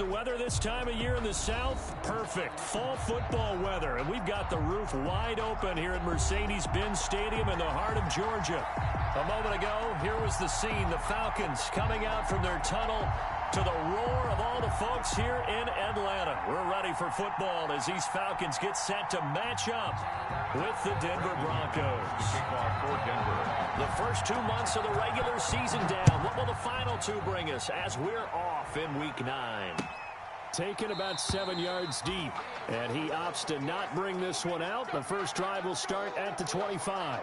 the weather this time of year in the South? Perfect. Fall football weather. And we've got the roof wide open here at Mercedes-Benz Stadium in the heart of Georgia. A moment ago, here was the scene. The Falcons coming out from their tunnel to the roar of all the folks here in Atlanta. We're ready for football as these Falcons get set to match up with the Denver Broncos. The first 2 months of the regular season down. What will the final two bring us as we're off in Week 9? Taken about 7 yards deep, and he opts to not bring this one out. The first drive will start at the 25.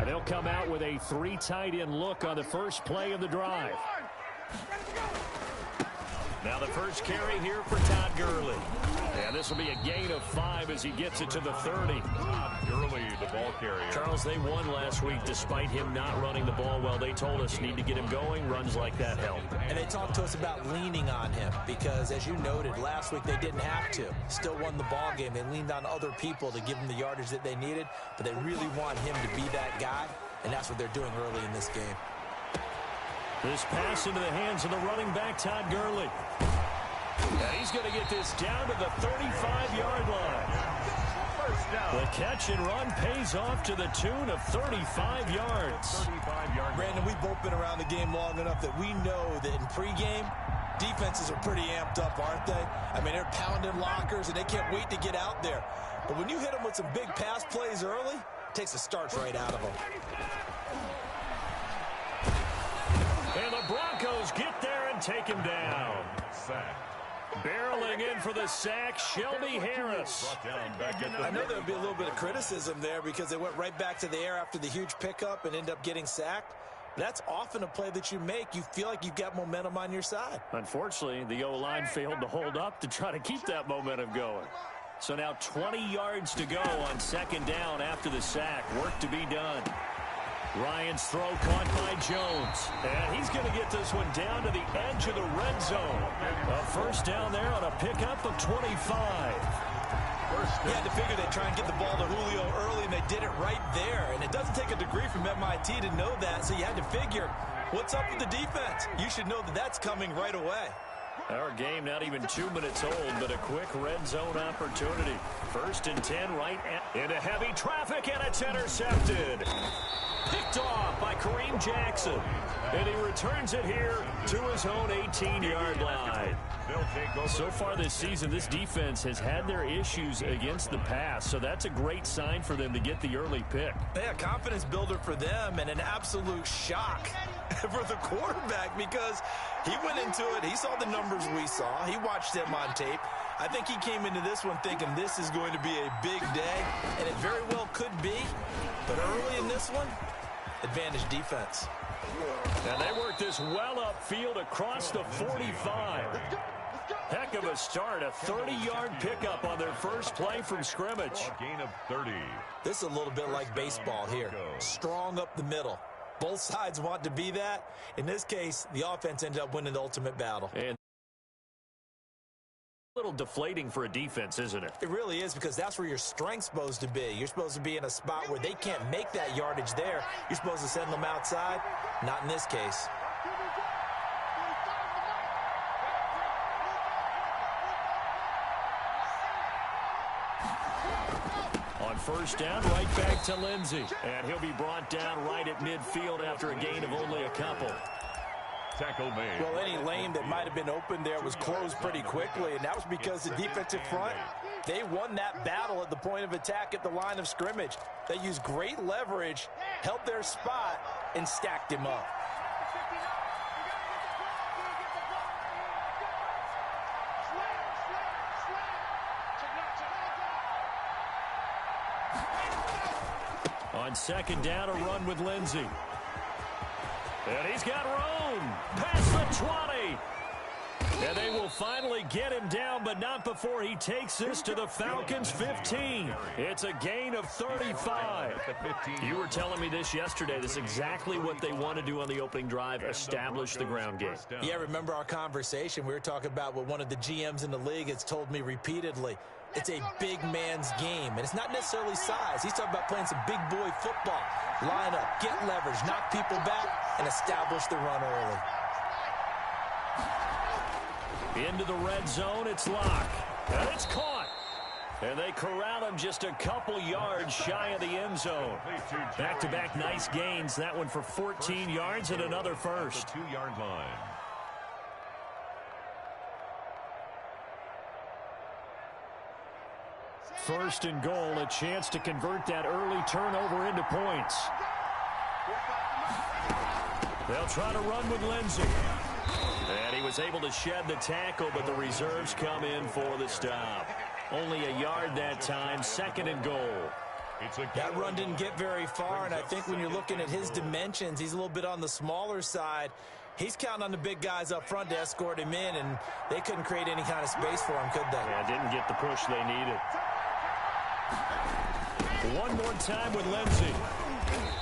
They'll come out with a 3 tight end look on the first play of the drive. Now the first carry here for Todd Gurley. And this will be a gain of 5 as he gets it to the 30. Gurley, the ball carrier. Charles, they won last week despite him not running the ball well. They told us need to get him going. Runs like that help. And they talked to us about leaning on him because, as you noted, last week they didn't have to. Still won the ball game. They leaned on other people to give them the yardage that they needed, but they really want him to be that guy, and that's what they're doing early in this game. This pass into the hands of the running back, Todd Gurley. And he's going to get this down to the 35-yard line. First down. The catch and run pays off to the tune of 35 yards. Brandon, we've both been around the game long enough that we know that in pregame, defenses are pretty amped up, aren't they? I mean, they're pounding lockers, and they can't wait to get out there. But when you hit them with some big pass plays early, it takes the starch right out of them. And the Broncos get there and take him down. Sack. Barreling in for the sack, Shelby Harris. I know there would be a little bit of criticism there because they went right back to the air after the huge pickup and end up getting sacked. That's often a play that you make. You feel like you've got momentum on your side. Unfortunately, the O-line failed to hold up to try to keep that momentum going. So now 20 yards to go on second down after the sack. Work to be done. Ryan's throw caught by Jones. And he's going to get this one down to the edge of the red zone. A first down there on a pickup of 25. You had to figure they'd try and get the ball to Julio early, and they did it right there. And it doesn't take a degree from MIT to know that, so you had to figure, what's up with the defense? You should know that that's coming right away. Our game not even 2 minutes old, but a quick red zone opportunity. First and 10 right into heavy traffic, and it's intercepted. Picked off by Kareem Jackson. And he returns it here to his own 18-yard line. So far this season, this defense has had their issues against the pass, so that's a great sign for them to get the early pick. Yeah, confidence builder for them and an absolute shock for the quarterback because he went into it. He saw the numbers we saw. He watched them on tape. I think he came into this one thinking this is going to be a big day, and it very well could be. But early in this one, advantage defense. And they work this well upfield across the 45. Heck of a start, a 30-yard pickup on their first play from scrimmage. Gain of 30. This is a little bit like baseball here. Strong up the middle. Both sides want to be that. In this case, the offense ended up winning the ultimate battle. And a little deflating for a defense, isn't it? It really is because that's where your strength's supposed to be. You're supposed to be in a spot where they can't make that yardage there. You're supposed to send them outside. Not in this case. On first down, right back to Lindsey. And he'll be brought down right at midfield after a gain of only a couple. Tackle made. Well, any lane that might have been open there was closed pretty quickly, and that was because the defensive front, they won that battle at the point of attack at the line of scrimmage. They used great leverage, held their spot, and stacked him up. On second down, a run with Lindsey. And he's got room. Past the 20. And they will finally get him down, but not before he takes this to the Falcons' 15. It's a gain of 35. You were telling me this yesterday. This is exactly what they want to do on the opening drive, establish the ground game. Yeah, remember our conversation? We were talking about what one of the GMs in the league has told me repeatedly. It's a big man's game, and it's not necessarily size. He's talking about playing some big boy football. Line up, get leverage, knock people back, and establish the run early. Into the red zone, it's Locke. And it's caught. And they corral him just a couple yards shy of the end zone. Back-to-back nice gains. That one for 14 yards and another first. 2-yard line. First and goal, a chance to convert that early turnover into points. They'll try to run with Lindsey. And he was able to shed the tackle, but the reserves come in for the stop. Only a yard that time, second and goal. That run didn't get very far, and I think when you're looking at his dimensions, he's a little bit on the smaller side. He's counting on the big guys up front to escort him in, and they couldn't create any kind of space for him, could they? Yeah, didn't get the push they needed. One more time with Lindsey.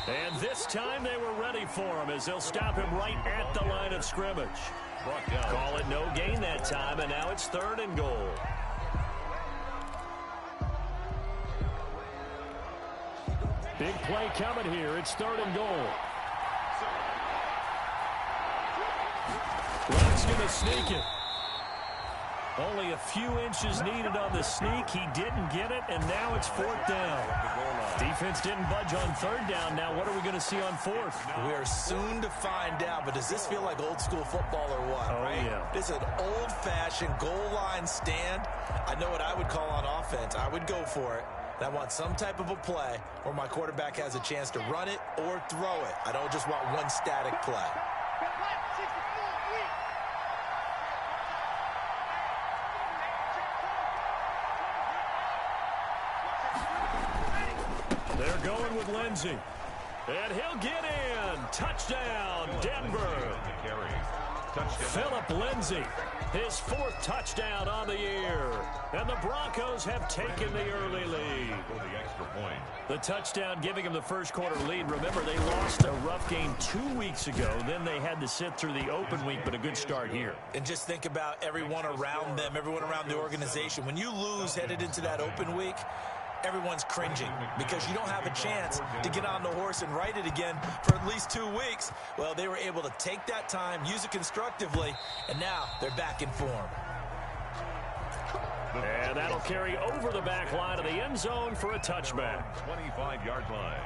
And this time they were ready for him as they'll stop him right at the line of scrimmage. Call it no gain that time, and now it's third and goal. Big play coming here. It's third and goal. Locke's going to sneak it. Only a few inches needed on the sneak. He didn't get it, and now it's fourth down. Defense didn't budge on third down. Now what are we going to see on fourth? We are soon to find out, but does this feel like old school football or what? Oh, right? Yeah. This is an old-fashioned goal line stand. I know what I would call on offense. I would go for it. And I want some type of a play where my quarterback has a chance to run it or throw it. I don't just want one static play. They're going with Lindsey. And he'll get in. Touchdown, Denver. Phillip Lindsey, his fourth touchdown on the year. And the Broncos have taken the early lead. The touchdown giving them the first quarter lead. Remember, they lost a rough game 2 weeks ago. Then they had to sit through the open week, but a good start here. And just think about everyone around them, everyone around the organization. When you lose headed into that open week, everyone's cringing because you don't have a chance to get on the horse and ride it again for at least 2 weeks. Well, they were able to take that time, use it constructively, and now they're back in form. And that'll carry over the back line of the end zone for a touchback. 25-yard line.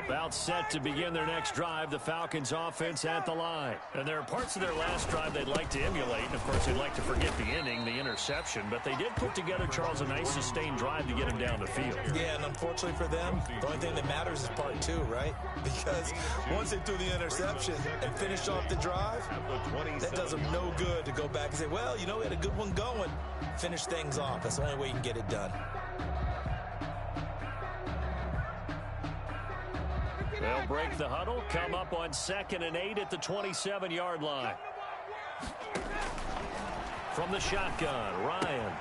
About set to begin their next drive, the Falcons offense at the line. And there are parts of their last drive they'd like to emulate. And, of course, they'd like to forget the inning, the interception. But they did put together, Charles, a nice sustained drive to get him down the field. Yeah, and unfortunately for them, the only thing that matters is part two, right? Because once they threw the interception and finished off the drive, that does them no good to go back and say, well, you know, we had a good one going. Finish things off. That's the only way you can get it done. They'll break the huddle, come up on 2nd and 8 at the 27-yard line. From the shotgun, Ryan.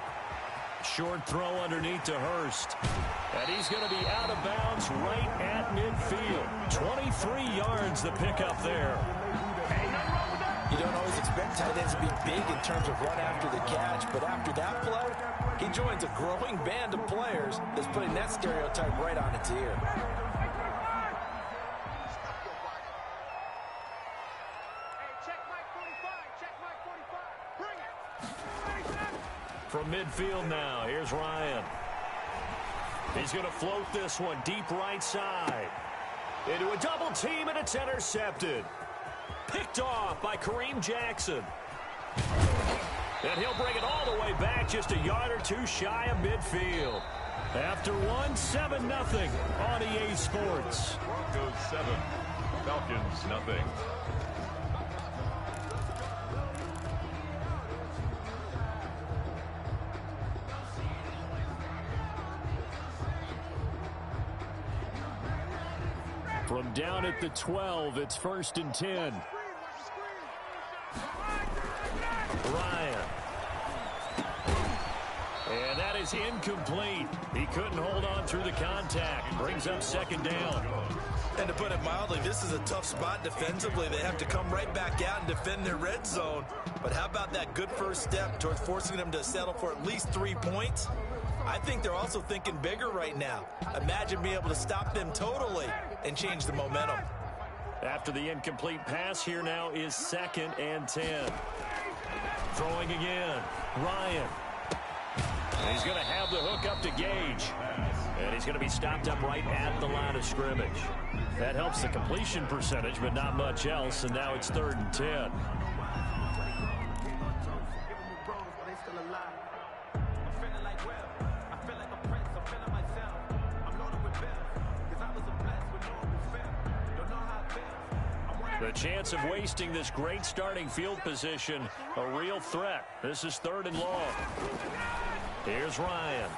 Short throw underneath to Hurst. And he's going to be out of bounds right at midfield. 23 yards the pickup there. You don't always expect tight ends to be big in terms of run after the catch, but after that play, he joins a growing band of players that's putting that stereotype right on its ear. From midfield now, here's Ryan. He's going to float this one deep right side. Into a double team, and it's intercepted. Picked off by Kareem Jackson. And he'll bring it all the way back, just a yard or two shy of midfield. After one, 7-0 on EA Sports. Broncos 7, Falcons nothing. at the 12. It's 1st and 10. Ryan. And that is incomplete. He couldn't hold on through the contact. Brings up 2nd down. And to put it mildly, this is a tough spot defensively. They have to come right back out and defend their red zone. But how about that good first step towards forcing them to settle for at least 3 points? I think they're also thinking bigger right now. Imagine being able to stop them totally and change the momentum. After the incomplete pass, here now is 2nd and 10. Throwing again. Ryan. He's going to have the hook up to Gage. And he's going to be stopped up right at the line of scrimmage. That helps the completion percentage, but not much else. And now it's 3rd and 10. The chance of wasting this great starting field position, a real threat. This is 3rd and long. Here's Ryan.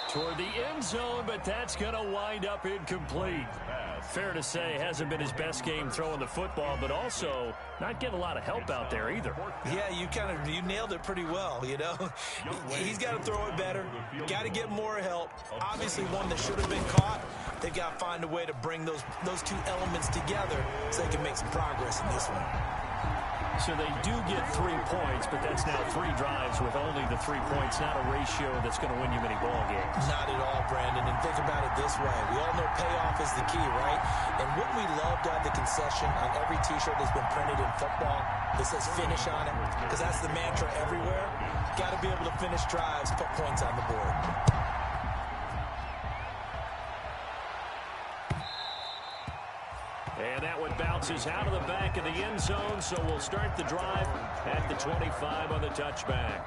Toward the end zone, but that's going to wind up incomplete. Fair to say, hasn't been his best game throwing the football, but also not getting a lot of help out there either. Yeah, you nailed it pretty well, you know. He's got to throw it better. Got to get more help. Obviously one that should have been caught. They've got to find a way to bring those 2 elements together so they can make some progress in this one. So they do get 3 points, but that's now 3 drives with only the 3 points, not a ratio that's going to win you many ball games. Not at all, Brandon. And think about it this way. We all know payoff is the key, right? And wouldn't we love to have the concession on every T-shirt that's been printed in football that says finish on it? Because that's the mantra everywhere. Got to be able to finish drives, put points on the board. And that one bounces out of the back of the end zone, so we'll start the drive at the 25 on the touchback.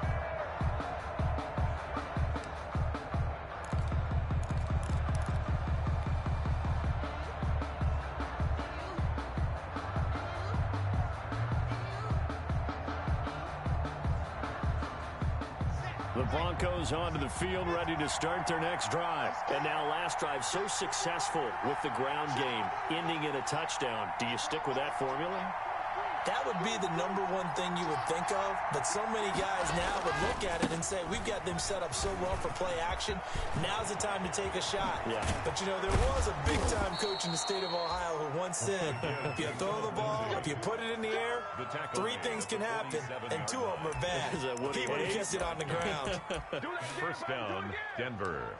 The Broncos onto the field, ready to start their next drive. And now last drive so successful with the ground game, ending in a touchdown. Do you stick with that formula? That would be the #1 thing you would think of, but so many guys now would look at it and say, we've got them set up so well for play action. Now's the time to take a shot. Yeah. But, you know, there was a big-time coach in the state of Ohio who once said, if you throw the ball, if you put it in the air, 3 things can happen, and 2 of them are bad. He would have kept it on the ground. 1st down, Denver.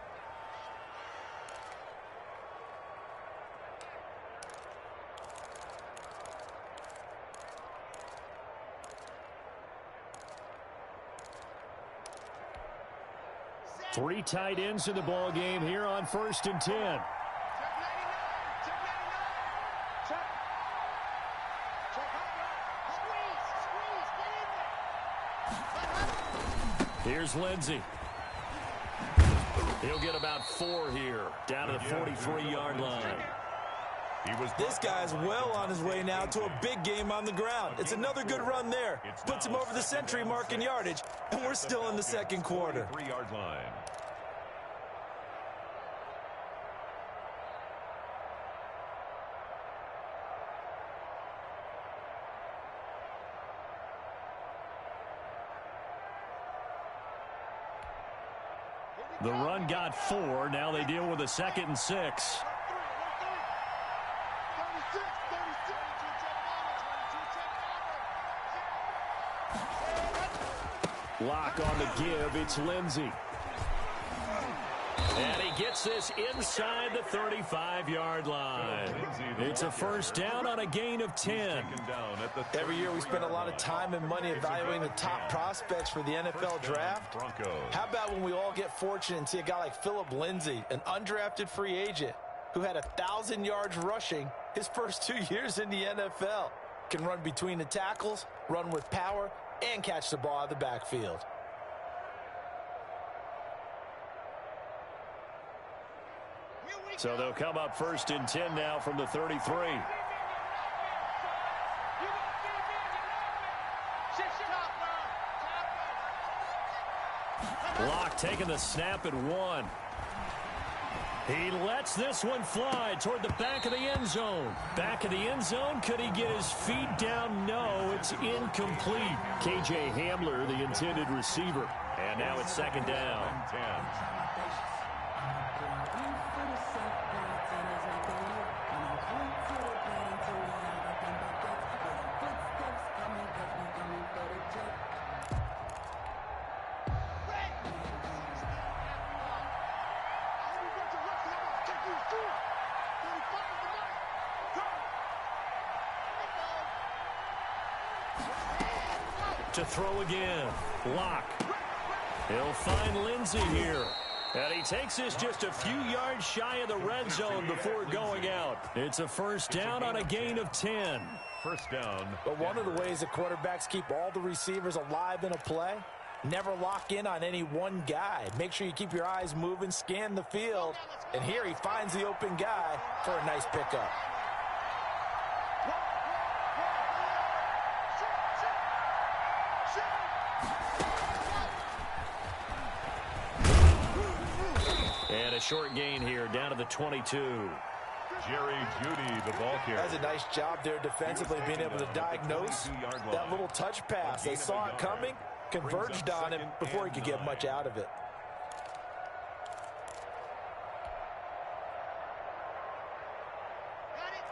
Three tight ends in the ball game here on 1st and 10. Here's Lindsey. He'll get about 4 here, down to the 43-yard line. This guy's well on his way now to a big game on the ground. It's another good run there. Puts him over the century mark in yardage, and we're still in the 2nd quarter. 3-yard line. The run got 4. Now they deal with a 2nd and 6. LOC on the give. It's Lindsey. And he gets this inside the 35-yard line. It's a 1st down on a gain of 10. Every year we spend a lot of time and money evaluating the top prospects for the NFL draft. How about when we all get fortunate and see a guy like Philip Lindsay, an undrafted free agent who had 1,000 yards rushing his first 2 years in the NFL. Can run between the tackles, run with power, and catch the ball out of the backfield. So they'll come up 1st and 10 now from the 33. LOC taking the snap at 1. He lets this one fly toward the back of the end zone. Back of the end zone. Could he get his feet down? No, it's incomplete. K.J. Hamler, the intended receiver. And now it's second down. 10. To throw again. Lock. He'll find Lindsey here. And he takes this just a few yards shy of the red zone before going out. It's a first down on a gain of 10. First down. But one of the ways that quarterbacks keep all the receivers alive in a play, never lock in on any one guy. Make sure you keep your eyes moving, scan the field. And here he finds the open guy for a nice pickup. And a short gain here, down to the 22. Jerry Jeudy, the ball carrier. That's a nice job there defensively, being able to diagnose that little touch pass. They saw it coming, converged on him before he could get much out of it.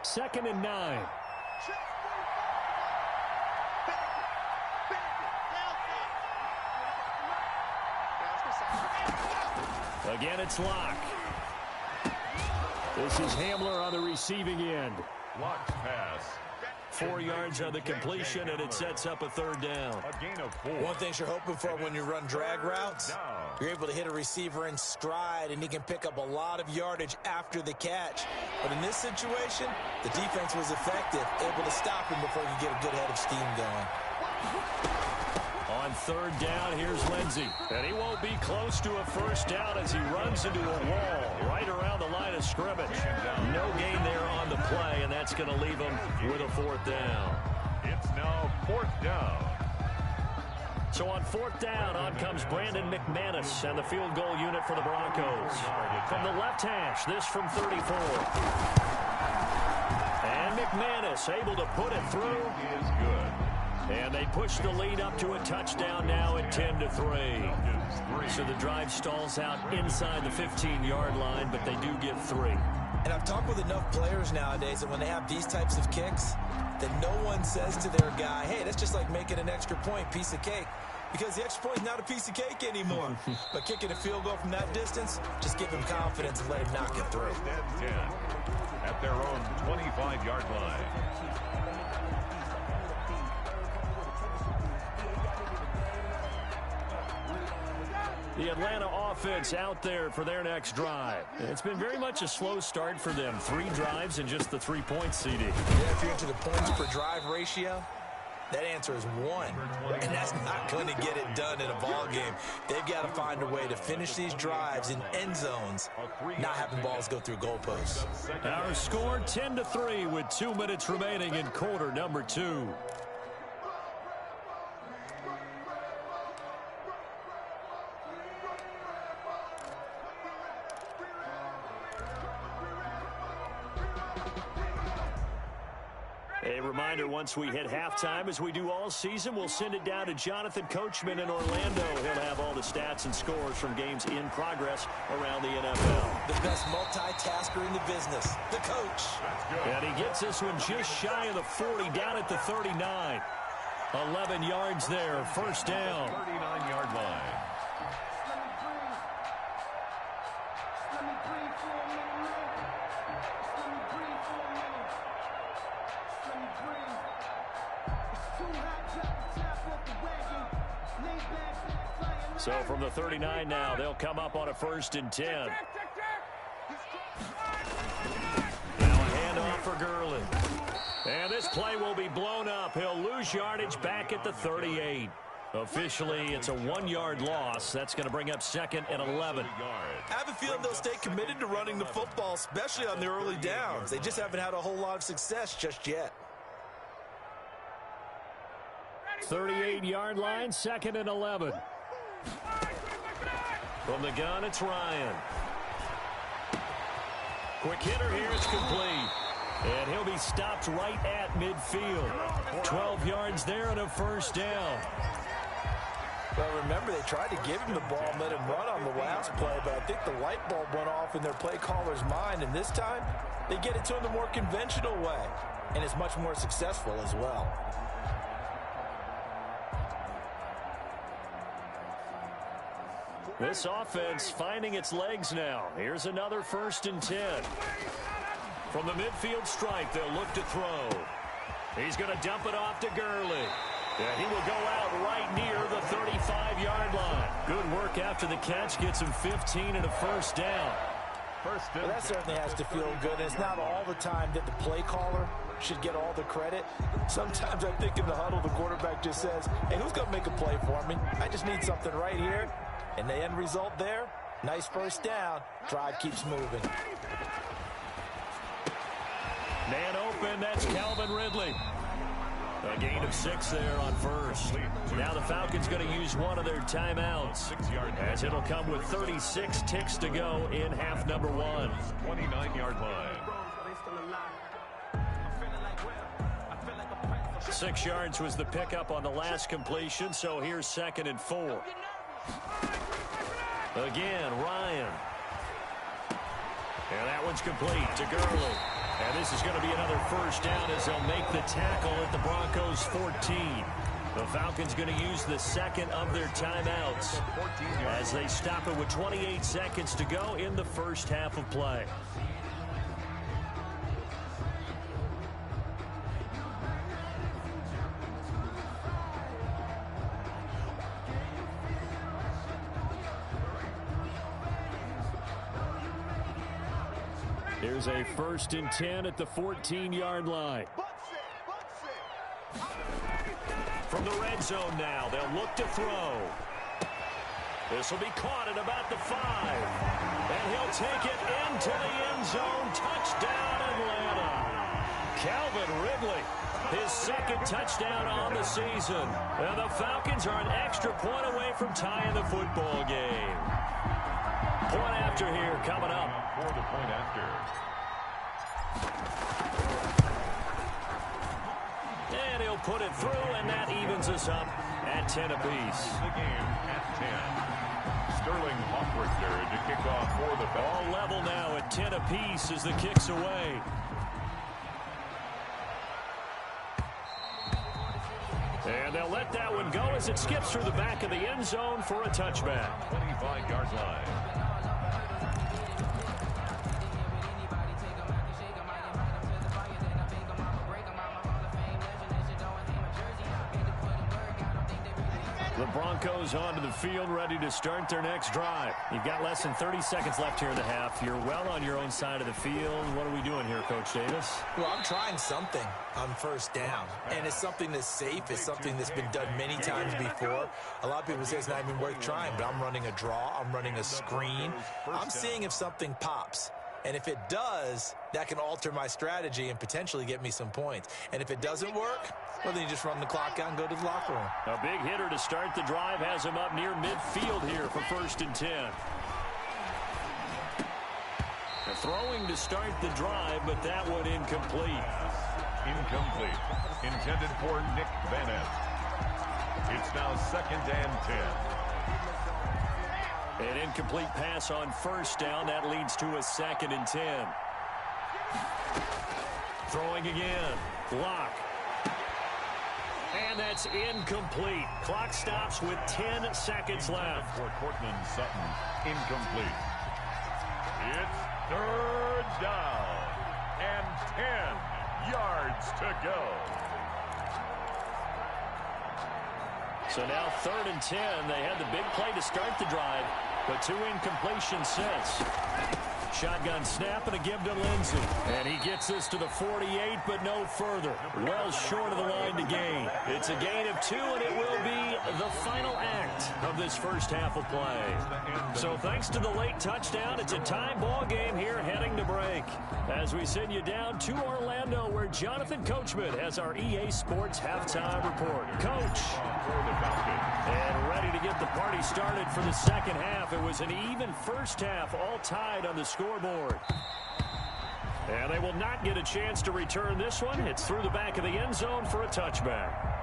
Second and 9. Again, it's Locke. This is Hamler on the receiving end. Locke's pass. 4 yards on the completion, and it sets up a third down. A gain of 4. One thing you're hoping for when you run drag routes, you're able to hit a receiver in stride, and he can pick up a lot of yardage after the catch. But in this situation, the defense was effective, able to stop him before he could get a good head of steam going. On third down, here's Lindsey. And he won't be close to a first down as he runs into a wall right around the line of scrimmage. No gain there on the play, and that's going to leave him with a fourth down. It's now fourth down. So on fourth down, on comes Brandon McManus and the field goal unit for the Broncos. From the left hash, this from 34. And McManus able to put it through. He is good. And they push the lead up to a touchdown now at 10-3. So the drive stalls out inside the 15-yard line, but they do get 3. And I've talked with enough players nowadays that when they have these types of kicks, that no one says to their guy, hey, that's just like making an extra point, piece of cake. Because the extra point is not a piece of cake anymore. But kicking a field goal from that distance, just give him confidence and let him knock it through. First and 10 at their own 25-yard line. The Atlanta offense out there for their next drive. It's been very much a slow start for them. 3 drives and just the 3 points, CD. Yeah, if you're into the points per drive ratio, that answer is 1. And that's not going to get it done in a ball game. They've got to find a way to finish these drives in end zones, not having balls go through goalposts. Our score 10-3 with 2 minutes remaining in quarter number 2. A reminder, once we hit halftime, as we do all season, we'll send it down to Jonathan Coachman in Orlando. He'll have all the stats and scores from games in progress around the NFL. The best multitasker in the business, the coach. And he gets this one just shy of the 40, down at the 39. 11 yards there, first down. 39-yard line. So from the 39 now, they'll come up on a first and 10. Now a handoff for Gurley. And this play will be blown up. He'll lose yardage back at the 38. Officially, it's a 1-yard loss. That's going to bring up second and 11. I have a feeling they'll stay committed to running the football, especially on the early downs. They just haven't had a whole lot of success just yet. 38-yard line, second and 11. From the gun, it's Ryan. Quick hitter here. It's complete. And he'll be stopped right at midfield. 12 yards there and a first down. Well, remember, they tried to give him the ball and let him run on the last play, but I think the light bulb went off in their play caller's mind, and this time they get it to him the more conventional way, and it's much more successful as well. This offense finding its legs now. Here's another 1st and 10. From the midfield stripe, they'll look to throw. He's going to dump it off to Gurley. And he will go out right near the 35-yard line. Good work after the catch. Gets him 15 and a first down. Well, that certainly has to feel good. And it's not all the time that the play caller should get all the credit. Sometimes I think in the huddle, the quarterback just says, hey, who's going to make a play for me? I just need something right here. And the end result there, nice first down. Drive keeps moving. Man open, that's Calvin Ridley. A gain of 6 there on first. Now the Falcons going to use one of their timeouts, as it'll come with 36 ticks to go in half number 1. 29-yard line. 6 yards was the pickup on the last completion, so here's 2nd and 4. Again, Ryan. And that one's complete to Gurley. And this is going to be another first down as they'll make the tackle at the Broncos' 14. The Falcons going to use the 2nd of their timeouts as they stop it with 28 seconds to go in the first half of play. Here's a 1st and 10 at the 14-yard line. From the red zone now, they'll look to throw. This will be caught at about the 5. And he'll take it into the end zone. Touchdown, Atlanta. Calvin Ridley, his 2nd touchdown on the season. And the Falcons are an extra point away from tying the football game. Point after here coming up. For the point after. And he'll put it through, and that evens us up at 10 apiece. The game at 10. Sterling Hoffrichter to kick off for the Falcons. All level now at 10 apiece as the kick's away. And they'll let that one go as it skips through the back of the end zone for a touchback. 25-yard line. The Broncos onto the field, ready to start their next drive. You've got less than 30 seconds left here in the half. You're well on your own side of the field. What are we doing here, Coach Davis? Well, I'm trying something on first down, and it's something that's safe. It's something that's been done many times before. A lot of people say it's not even worth trying, but I'm running a draw. I'm running a screen. I'm seeing if something pops. And if it does, that can alter my strategy and potentially get me some points. And if it doesn't work, well, then you just run the clock out and go to the locker room. A big hitter to start the drive has him up near midfield here for 1st and 10. A throwing to start the drive, but that one incomplete. Incomplete. Intended for Nick Bennett. It's now 2nd and 10. An incomplete pass on first down. That leads to a 2nd and 10. Throwing again. Block. And that's incomplete. Clock stops with 10 seconds left. For Cortland Sutton. Incomplete. It's 3rd down. And 10 yards to go. So now 3rd and 10. They had the big play to start the drive, but 2 incompletions since. Shotgun snap and a give to Lindsey. And he gets this to the 48, but no further. Well short of the line to gain. It's a gain of 2, and it will be the final act of this first half of play. So thanks to the late touchdown, it's a tie ball game here heading to break. As we send you down to Orlando, where Jonathan Coachman has our EA Sports halftime report. Coach. And ready to get the party started for the second half. It was an even first half, all tied on the scoreboard. And they will not get a chance to return this one. It's through the back of the end zone for a touchback.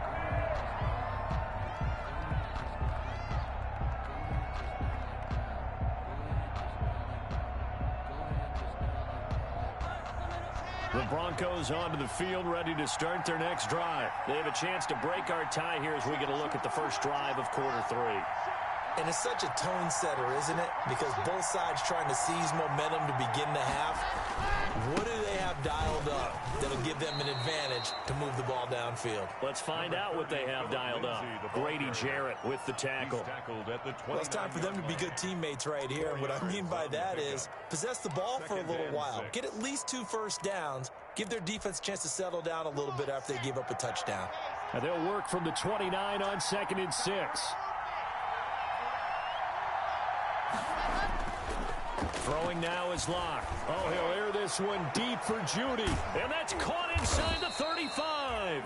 The Broncos onto the field, ready to start their next drive. They have a chance to break our tie here as we get a look at the first drive of quarter 3. And it's such a tone setter, isn't it? Because both sides trying to seize momentum to begin the half. What do they have dialed up that'll give them an advantage to move the ball downfield? Let's find out what they have dialed up. Grady Jarrett with the tackle. Well, it's time for them to be good teammates right here. And what I mean by that is possess the ball for a little while. Get at least 2 first downs. Give their defense a chance to settle down a little bit after they give up a touchdown. And they'll work from the 29 on 2nd and 6. Throwing now is LOC. Oh, he'll air this one deep for Judy. And that's caught inside the 35.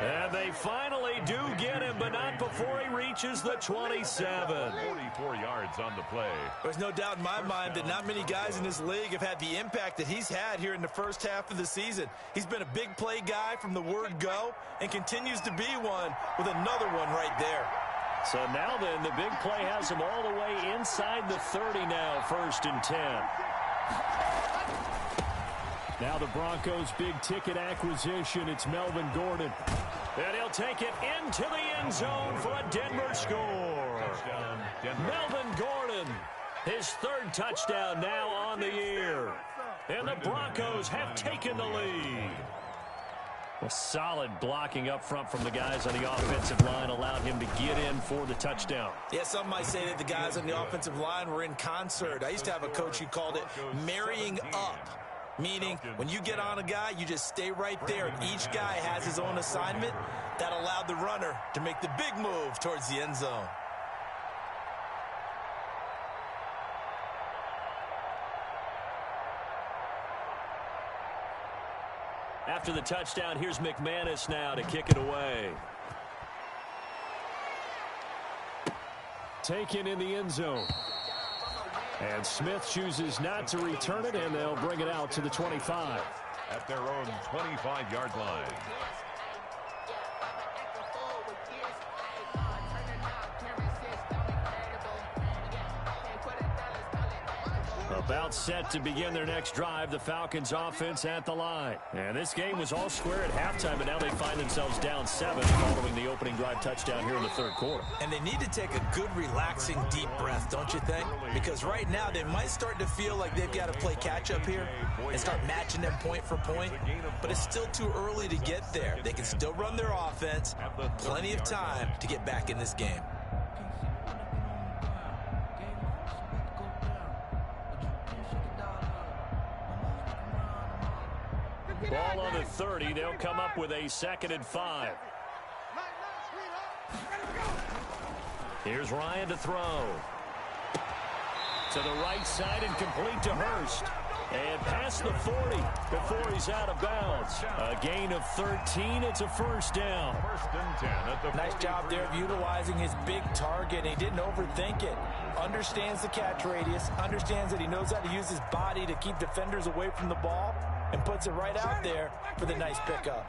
And they finally do get him, but not before he reaches the 27. 44 yards on the play. There's no doubt in my mind that not many guys in this league have had the impact that he's had here in the first half of the season. He's been a big play guy from the word go and continues to be one with another one right there. So now then, the big play has him all the way inside the 30 now, 1st and 10. Now the Broncos' big-ticket acquisition, it's Melvin Gordon. And he'll take it into the end zone for a Denver score. Melvin Gordon, his 3rd touchdown now on the year. And the Broncos have taken the lead. Well, solid blocking up front from the guys on the offensive line allowed him to get in for the touchdown. Yeah, some might say that the guys on the offensive line were in concert. I used to have a coach who called it marrying up, meaning when you get on a guy, you just stay right there. Each guy has his own assignment. That allowed the runner to make the big move towards the end zone. After the touchdown, here's McManus now to kick it away. Taken in the end zone. And Smith chooses not to return it, and they'll bring it out to the 25. At their own 25-yard line. About set to begin their next drive, the Falcons offense at the line. And this game was all square at halftime, but now they find themselves down 7 following the opening drive touchdown here in the 3rd quarter. And they need to take a good, relaxing, deep breath, don't you think? Because right now they might start to feel like they've got to play catch-up here and start matching them point for point. But it's still too early to get there. They can still run their offense. Plenty of time to get back in this game. Ball on the 30. They'll come up with a 2nd and 5. Here's Ryan to throw. To the right side and complete to Hurst. And past the 40 before he's out of bounds. A gain of 13. It's a 1st down. 1st and 10 at the nice job there of utilizing his big target. He didn't overthink it. Understands the catch radius. Understands that he knows how to use his body to keep defenders away from the ball. And puts it right out there for the nice pickup.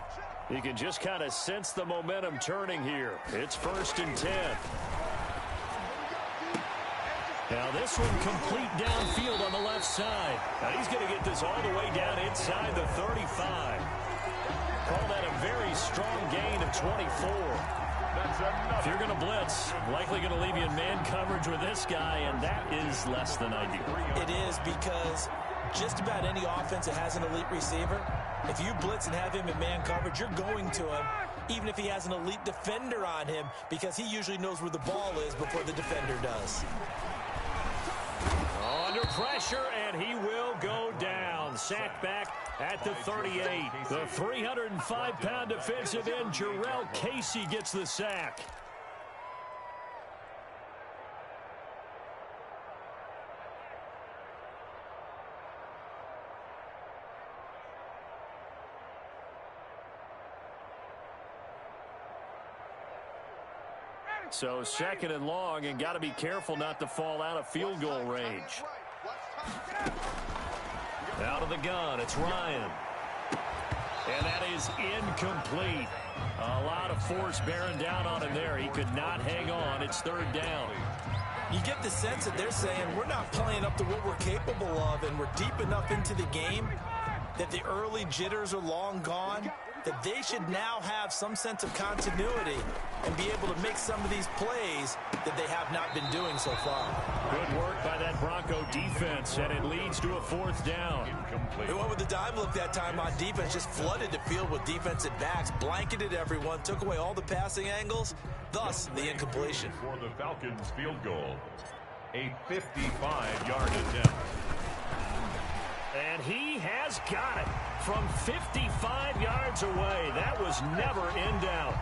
You can just kind of sense the momentum turning here. It's 1st and 10. Now this one complete downfield on the left side. Now he's going to get this all the way down inside the 35. Call that a very strong gain of 24. If you're going to blitz, likely going to leave you in man coverage with this guy, and that is less than ideal. It is, because just about any offense that has an elite receiver, if you blitz and have him in man coverage, you're going to him, even if he has an elite defender on him, because he usually knows where the ball is before the defender does. Under pressure, and he will go down. Sacked back at the 38. The 305-pound defensive end, Jarrell Casey, gets the sack. So 2nd and long, and got to be careful not to fall out of field goal range. Out of the gun, it's Ryan. And that is incomplete. A lot of force bearing down on him there. He could not hang on. It's third down. You get the sense that they're saying we're not playing up to what we're capable of, and we're deep enough into the game that the early jitters are long gone, that they should now have some sense of continuity and be able to make some of these plays that they have not been doing so far. Good work by that Bronco defense, and it leads to a fourth down. They went with the dime look that time on defense, just flooded the field with defensive backs, blanketed everyone, took away all the passing angles, thus the incompletion. For the Falcons field goal, a 55-yard attempt. And he has got it from 55 yards away. That was never in doubt.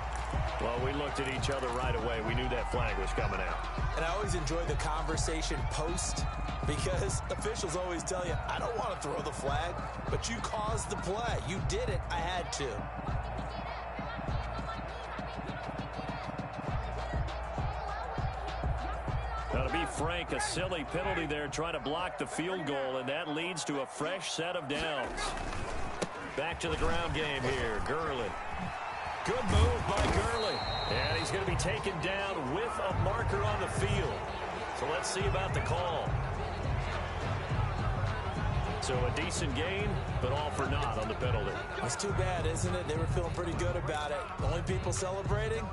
Well, we looked at each other right away. We knew that flag was coming out. And I always enjoy the conversation post because officials always tell you, I don't want to throw the flag, but you caused the play. You did it. I had to. Now, to be frank, a silly penalty there trying to block the field goal, and that leads to a fresh set of downs. Back to the ground game here. Gurley. Good move by Gurley. And he's going to be taken down with a marker on the field. So let's see about the call. So a decent gain, but all for naught on the penalty. It's too bad, isn't it? They were feeling pretty good about it. The only people celebrating,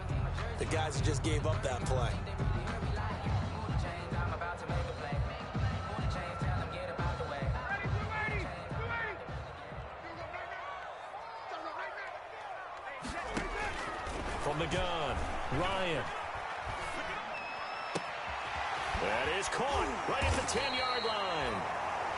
the guys who just gave up that play. From the gun, Ryan. That is caught right at the 10-yard line.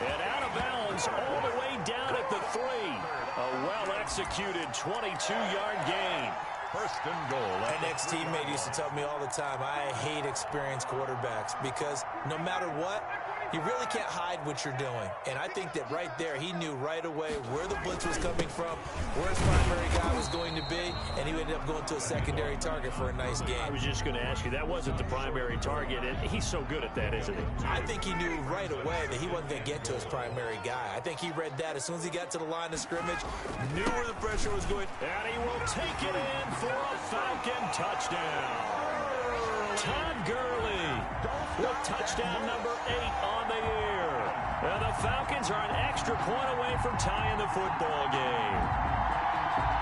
And out of bounds all the way down at the 3. A well-executed 22-yard gain. First and goal. My next teammate used to tell me all the time, I hate experienced quarterbacks because no matter what, you really can't hide what you're doing. And I think that right there, he knew right away where the blitz was coming from, where his primary guy was going to be, and he ended up going to a secondary target for a nice game. I was just going to ask you, that wasn't the primary target. And he's so good at that, isn't he? I think he knew right away that he wasn't going to get to his primary guy. I think he read that as soon as he got to the line of scrimmage, knew where the pressure was going. And he will take it in for a Falcon touchdown. Todd Gurley with touchdown number 8 on the year. And the Falcons are an extra point away from tying the football game.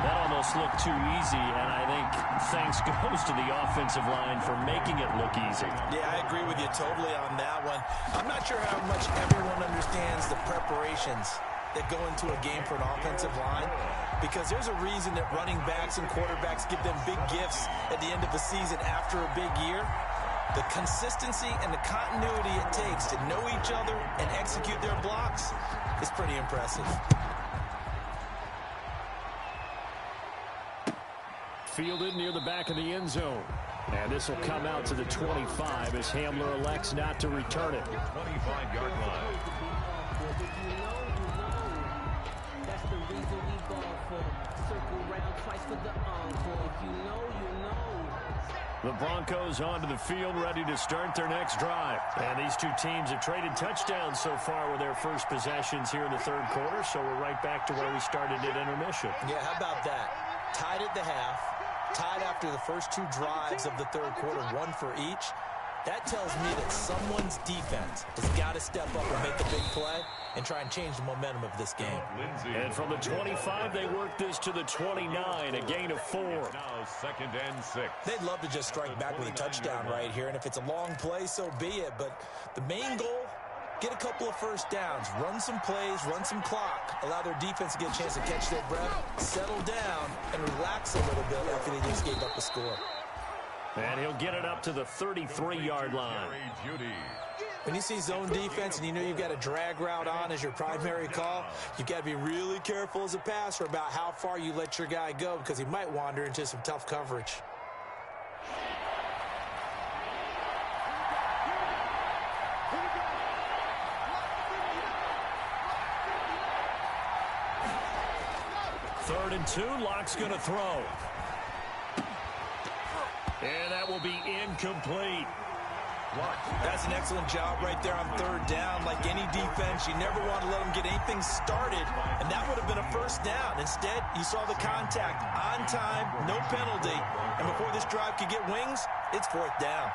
That almost looked too easy, and I think thanks goes to the offensive line for making it look easy. Yeah, I agree with you totally on that one. I'm not sure how much everyone understands the preparations that go into a game for an offensive line, because there's a reason that running backs and quarterbacks give them big gifts at the end of the season after a big year. The consistency and the continuity it takes to know each other and execute their blocks is pretty impressive. Fielded near the back of the end zone. And this will come out to the 25 as Hamler elects not to return it. 25-yard line. That's the reason we ball for. Circle round twice for the encore. You know. The Broncos onto the field, ready to start their next drive. And these two teams have traded touchdowns so far with their first possessions here in the third quarter, so we're right back to where we started at intermission. Yeah, how about that? Tied at the half, tied after the first 2 drives of the third quarter, 1 for each. That tells me that someone's defense has got to step up and make the big play and try and change the momentum of this game. And from the 25, they work this to the 29, a gain of 4. Now 2nd and 6. They'd love to just strike back with a touchdown right here, and if it's a long play, so be it. But the main goal, get a couple of first downs, run some plays, run some clock, allow their defense to get a chance to catch their breath, settle down, and relax a little bit after they just gave up a score. And he'll get it up to the 33-yard line. When you see zone defense and you know you've got a drag route on as your primary call, you've got to be really careful as a passer about how far you let your guy go because he might wander into some tough coverage. Third and 2, Locke's going to throw. And that will be incomplete. That's an excellent job right there on third down. Like any defense, you never want to let them get anything started, and that would have been a first down. Instead, you saw the contact on time, no penalty, and before this drive could get wings, it's fourth down.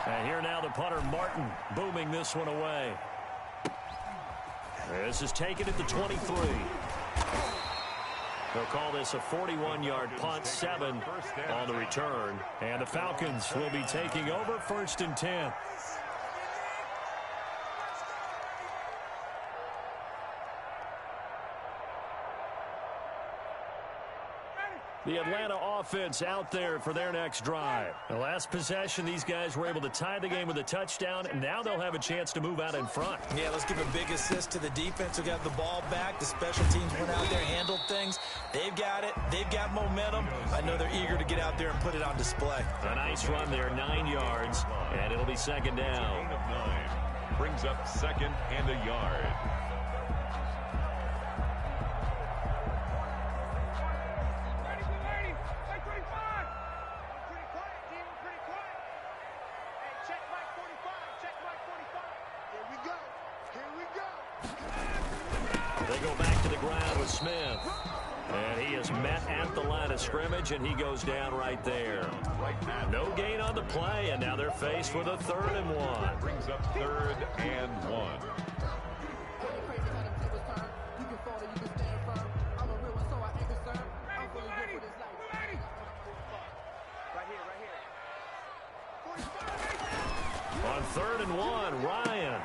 And here now the punter, Martin, booming this one away. This is taken at the 23. They'll call this a 41-yard punt, 7 on the return. And the Falcons will be taking over, 1st and 10. The Atlanta offense out there for their next drive. The last possession, these guys were able to tie the game with a touchdown, and now they'll have a chance to move out in front. Yeah, let's give a big assist to the defense who got the ball back. The special teams went out there, handled things. They've got it. They've got momentum. I know they're eager to get out there and put it on display. A nice run there, 9 yards, and it'll be second down. Gain of 9. Brings up 2nd and a yard. They go back to the ground with Smith. And he is met at the line of scrimmage, and he goes down right there. No gain on the play, and now they're faced with a 3rd and 1. Brings up 3rd and 1. On 3rd and 1, Ryan.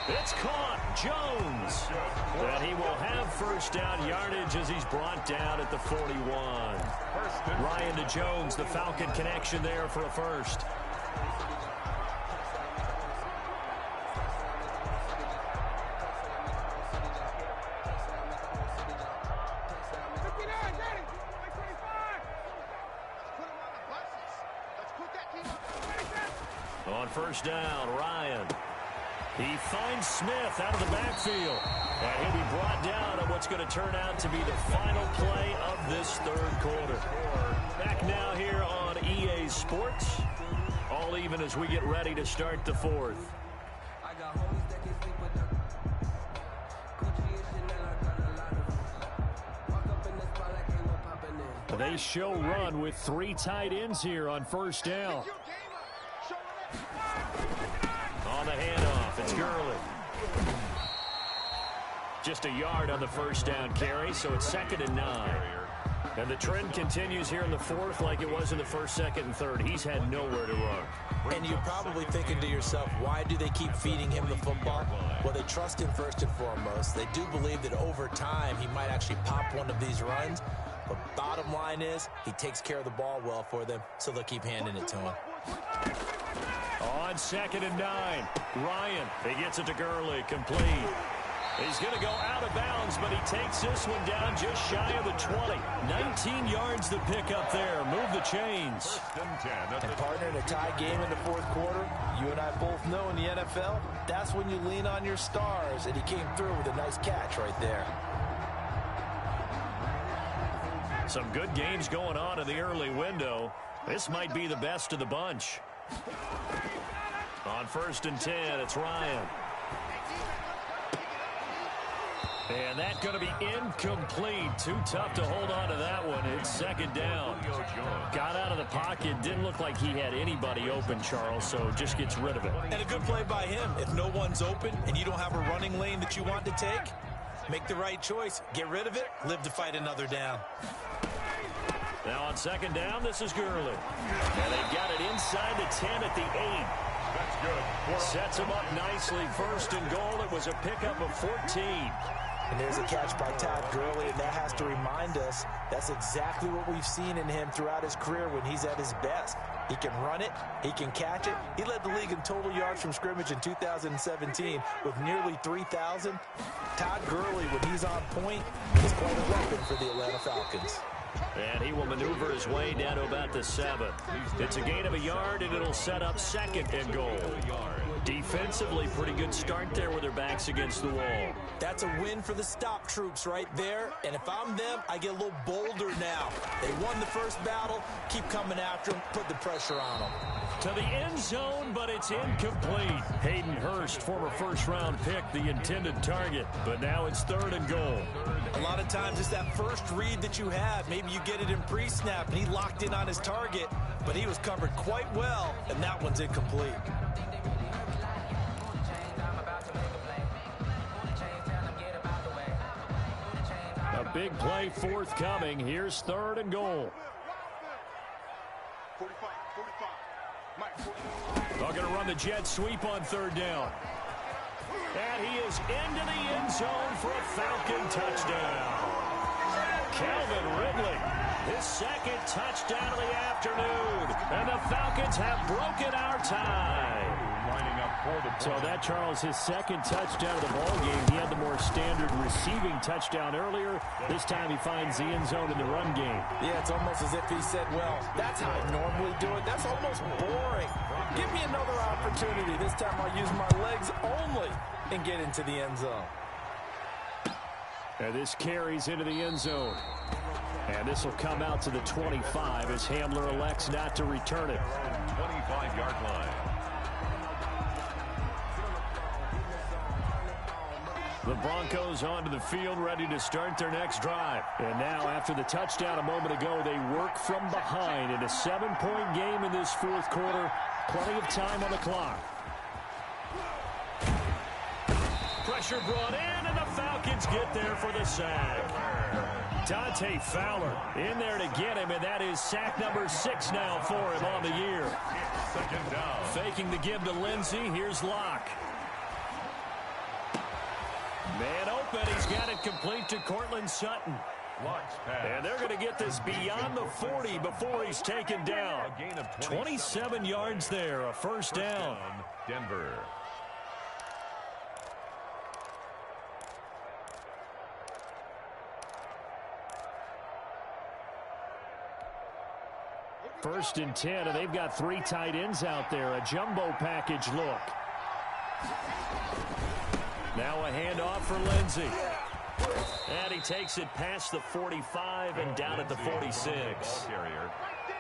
It's caught. Jones. And he will have first down yardage as he's brought down at the 41. Ryan to Jones, the Falcon connection there for a first. On first down, Ryan. He finds Smith out of the backfield. And he'll be brought down on what's going to turn out to be the final play of this 3rd quarter. Back now here on EA Sports. All even as we get ready to start the 4th. They show run with 3 tight ends here on first down. On the handoff, it's Gurley. Just a yard on the first down carry, so it's 2nd and 9. And the trend continues here in the 4th like it was in the 1st, 2nd, and 3rd. He's had nowhere to run. And you're probably thinking to yourself, why do they keep feeding him the football? Well, they trust him first and foremost. They do believe that over time he might actually pop one of these runs. But bottom line is, he takes care of the ball well for them, so they'll keep handing it to him. On 2nd and 9, Ryan, he gets it to Gurley, complete. He's going to go out of bounds, but he takes this one down just shy of the 20. 19 yards to pick up there. Move the chains. And partner, in a tie game in the 4th quarter, you and I both know in the NFL, that's when you lean on your stars, and he came through with a nice catch right there. Some good games going on in the early window. This might be the best of the bunch. On 1st and 10, it's Ryan. And that's going to be incomplete. Too tough to hold on to that one. It's 2nd down. Got out of the pocket. Didn't look like he had anybody open, Charles, so just gets rid of it. And a good play by him. If no one's open and you don't have a running lane that you want to take, make the right choice. Get rid of it. Live to fight another down. Now on 2nd down, this is Gurley. And they've got it inside the 10 at the 8. That's good. Sets him up nicely. 1st and goal. It was a pickup of 14. And there's a catch by Todd Gurley, and that has to remind us that's exactly what we've seen in him throughout his career when he's at his best. He can run it. He can catch it. He led the league in total yards from scrimmage in 2017 with nearly 3,000. Todd Gurley, when he's on point, is quite a weapon for the Atlanta Falcons. And he will maneuver his way down to about the 7. It's a gain of a yard, and it'll set up 2nd and goal. Defensively, pretty good start there with their backs against the wall. That's a win for the stop troops right there. And if I'm them, I get a little bolder now. They won the first battle. Keep coming after them. Put the pressure on them. To the end zone, but it's incomplete. Hayden Hurst, former first-round pick, the intended target. But now it's 3rd and goal. A lot of times it's that first read that you have. Maybe you get it in pre-snap, and he locked in on his target. But he was covered quite well, and that one's incomplete. A big play forthcoming. Here's 3rd and goal. They're going to run the jet sweep on 3rd down. And he is into the end zone for a Falcon touchdown. Calvin Ridley, his 2nd touchdown of the afternoon. And the Falcons have broken our tie. So that, Charles, his 2nd touchdown of the ball game. He had the more standard receiving touchdown earlier. This time he finds the end zone in the run game. Yeah, it's almost as if he said, well, that's how I normally do it. That's almost boring. Give me another opportunity. This time I'll use my legs only and get into the end zone. And this carries into the end zone. And this will come out to the 25 as Hamler elects not to return it. 25-yard line. The Broncos onto the field, ready to start their next drive. And now, after the touchdown a moment ago, they work from behind in a 7-point game in this 4th quarter. Plenty of time on the clock. Pressure brought in, and the Falcons get there for the sack. Dante Fowler in there to get him, and that is sack number 6 now for him on the year. 2nd down. Faking the give to Lindsey. Here's Locke. Man open. He's got it complete to Cortland Sutton. And they're going to get this beyond the 40 before he's taken down. A gain of 27 yards there, a first down. Denver. First and 10, and they've got 3 tight ends out there. A jumbo package look. Now a handoff for Lindsey. And he takes it past the 45 and down at the 46.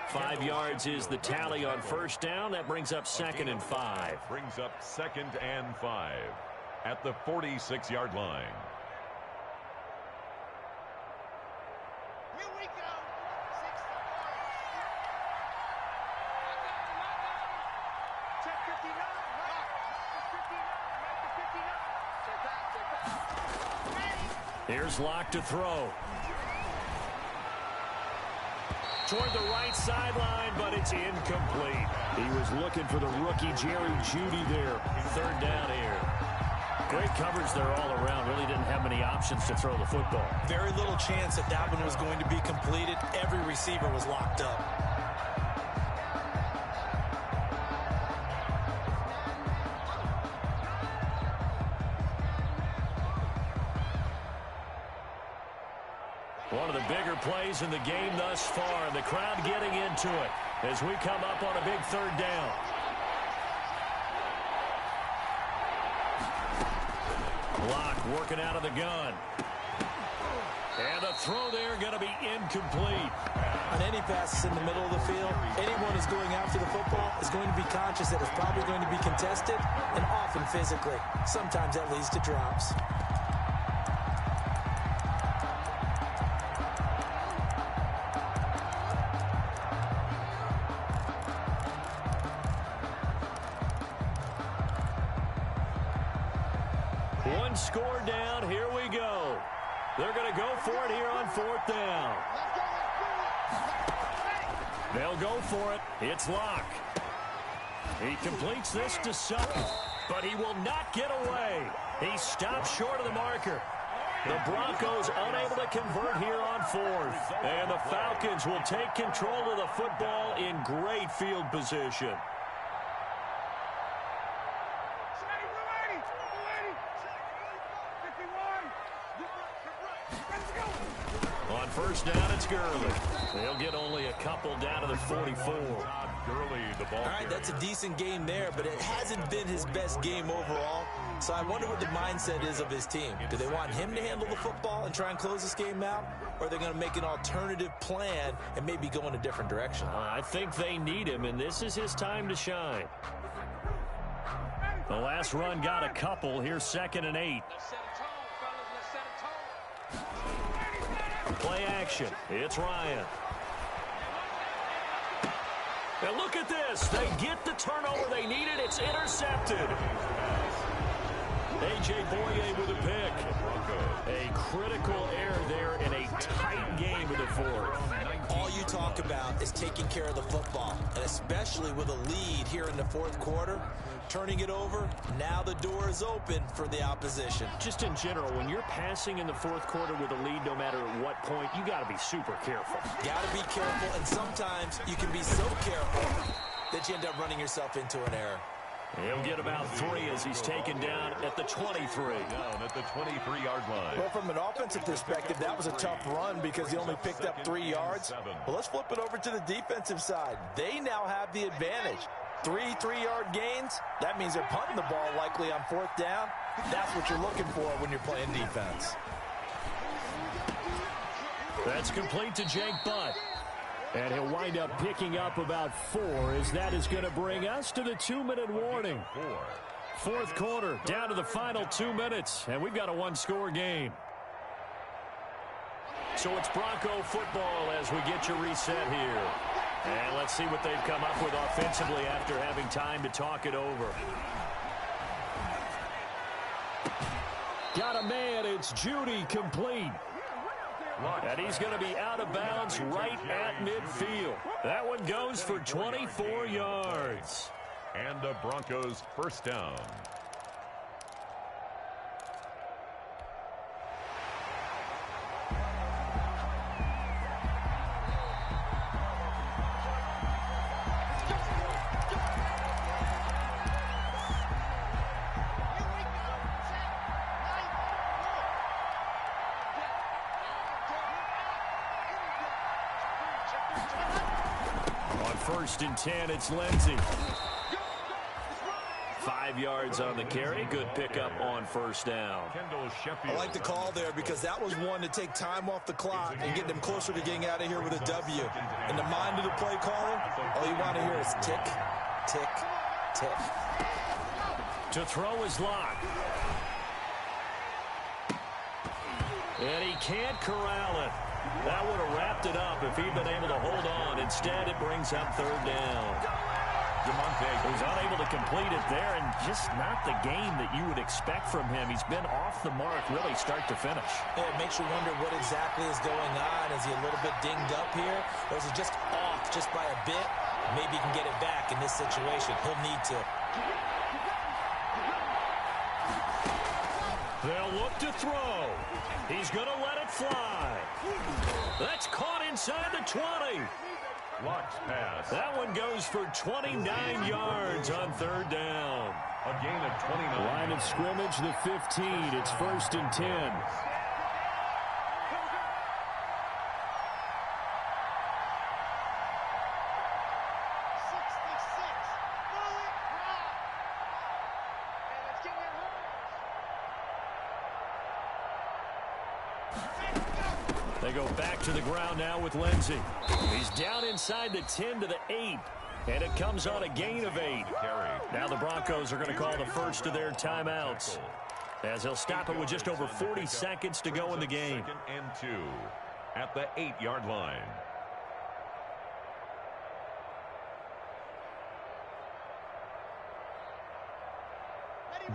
5 yards is the tally on first down. That brings up 2nd and 5. Brings up 2nd and 5 at the 46-yard line. Here we go. 6 check 59. Here's Locke to throw. Toward the right sideline, but it's incomplete. He was looking for the rookie Jerry Jeudy there. 3rd down here. Great coverage there all around. Really didn't have many options to throw the football. Very little chance that that one was going to be completed. Every receiver was locked up. One of the bigger plays in the game thus far, and the crowd getting into it as we come up on a big 3rd down. Locke working out of the gun. And the throw there going to be incomplete. On any passes in the middle of the field, anyone who's going after the football is going to be conscious that it's probably going to be contested, and often physically. Sometimes that leads to drops. One score down. Here we go. They're going to go for it here on 4th down. They'll go for it. It's Locke. He completes this to Sutton, but he will not get away. He stops short of the marker. The Broncos unable to convert here on 4th. And the Falcons will take control of the football in great field position. On first down, it's Gurley. They'll get only a couple down to the 44. Gurley, the ball. All right, that's a decent game there, but it hasn't been his best game overall. So I wonder what the mindset is of his team. Do they want him to handle the football and try and close this game out? Or are they going to make an alternative plan and maybe go in a different direction? I think they need him, and this is his time to shine. The last run got a couple. Here's 2nd and 8. Play action. It's Ryan. And look at this. They get the turnover they needed. It's intercepted. A.J. Boye with a pick. A critical error there in a tight game of the fourth. All you talk about is taking care of the football, and especially with a lead here in the fourth quarter, turning it over, now the door is open for the opposition. Just in general, when you're passing in the fourth quarter with a lead, no matter at what point, you got to be super careful. Got to be careful, and sometimes you can be so careful that you end up running yourself into an error. He'll get about 3 as he's taken down at the 23. Down at the 23-yard line. Well, from an offensive perspective, that was a tough run because he only picked up 3 yards. Well, let's flip it over to the defensive side. They now have the advantage. 3 3-yard gains, that means they're punting the ball likely on 4th down. That's what you're looking for when you're playing defense. That's complete to Jake Butt. And he'll wind up picking up about 4 as that is going to bring us to the 2-minute warning. Fourth quarter, down to the final 2 minutes, and we've got a 1-score game. So it's Bronco football as we get you reset here. And let's see what they've come up with offensively after having time to talk it over. Got a man, it's Judy complete. And he's going to be out of bounds right at midfield. That one goes for 24 yards. And the Broncos first down. First and 10, it's Lindsey. 5 yards on the carry. Good pickup on first down. I like the call there because that was one to take time off the clock and get them closer to getting out of here with a W. In the mind of the play caller, all you want to hear is tick, tick, tick. To throw is Locke. And he can't corral it. That would have wrapped it up if he'd been able to hold on. Instead, it brings up 3rd down. He's unable to complete it there, and just not the game that you would expect from him. He's been off the mark, really, start to finish. Yeah, it makes you wonder what exactly is going on. Is he a little bit dinged up here, or is he just off just by a bit? Maybe he can get it back in this situation. He'll need to. They'll look to throw. He's going to let it fly. That's caught inside the 20. Locke's pass. That one goes for 29 yards on 3rd down. A gain of 29. Line of scrimmage, the 15. It's 1st and 10. They go back to the ground now with Lindsey. He's down inside the 10 to the 8. And it comes on a gain of 8. Now the Broncos are going to call the first of their timeouts, as they'll stop it with just over 40 seconds to go in the game. 2nd and 2 at the 8-yard line.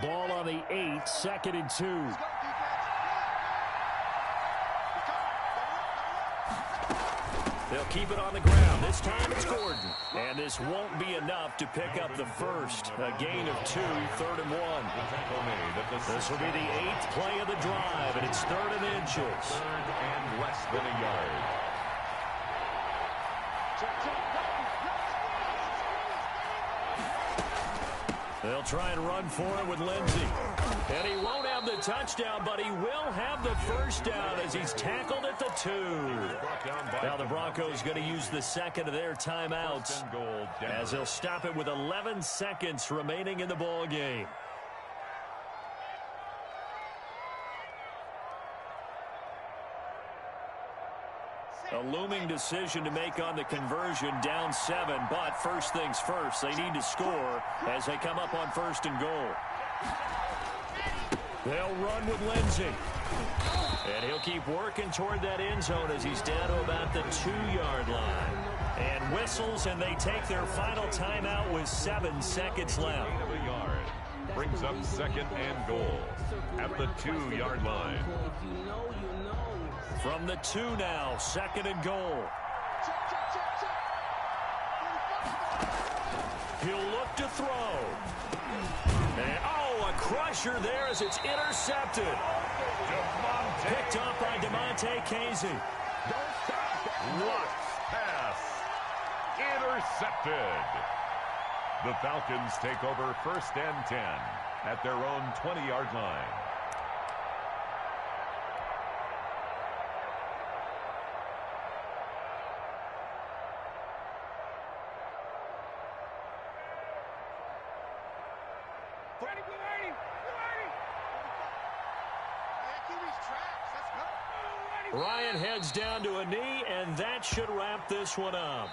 Ball on the 8, 2nd and 2. They'll keep it on the ground. This time it's Gordon. And this won't be enough to pick up the first. A gain of 2, 3rd and 1. This will be the 8th play of the drive, and it's 3rd and inches. 3rd and less than a yard. They'll try and run for it with Lindsey. And he won't have the touchdown, but he will have the first down as he's tackled at the 2. Now the Broncos going to use the second of their timeouts as they'll stop it with 11 seconds remaining in the ball game. A looming decision to make on the conversion, down 7, but first things first, they need to score as they come up on 1st and goal. They'll run with Lindsey. And he'll keep working toward that end zone as he's down to about the 2-yard line. And whistles, and they take their final timeout with 7 seconds left. Brings up 2nd and goal at the 2-yard line. From the 2 now, 2nd and goal. He'll look to throw. And, a crusher there as it's intercepted. Picked up by DeMonte Casey. Lux pass. Intercepted. The Falcons take over 1st and 10 at their own 20-yard line. Ryan heads down to a knee, and that should wrap this one up.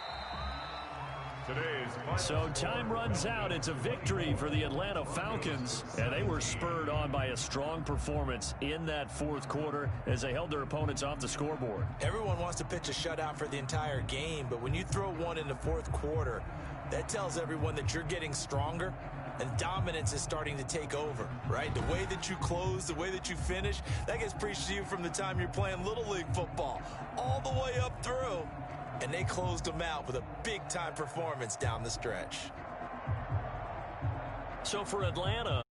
So time runs out. It's a victory for the Atlanta Falcons, and they were spurred on by a strong performance in that 4th quarter as they held their opponents off the scoreboard. Everyone wants to pitch a shutout for the entire game, but when you throw one in the 4th quarter, that tells everyone that you're getting stronger and dominance is starting to take over, right? The way that you close, the way that you finish, that gets preached to you from the time you're playing Little League football all the way up through. And they closed them out with a big-time performance down the stretch. So for Atlanta,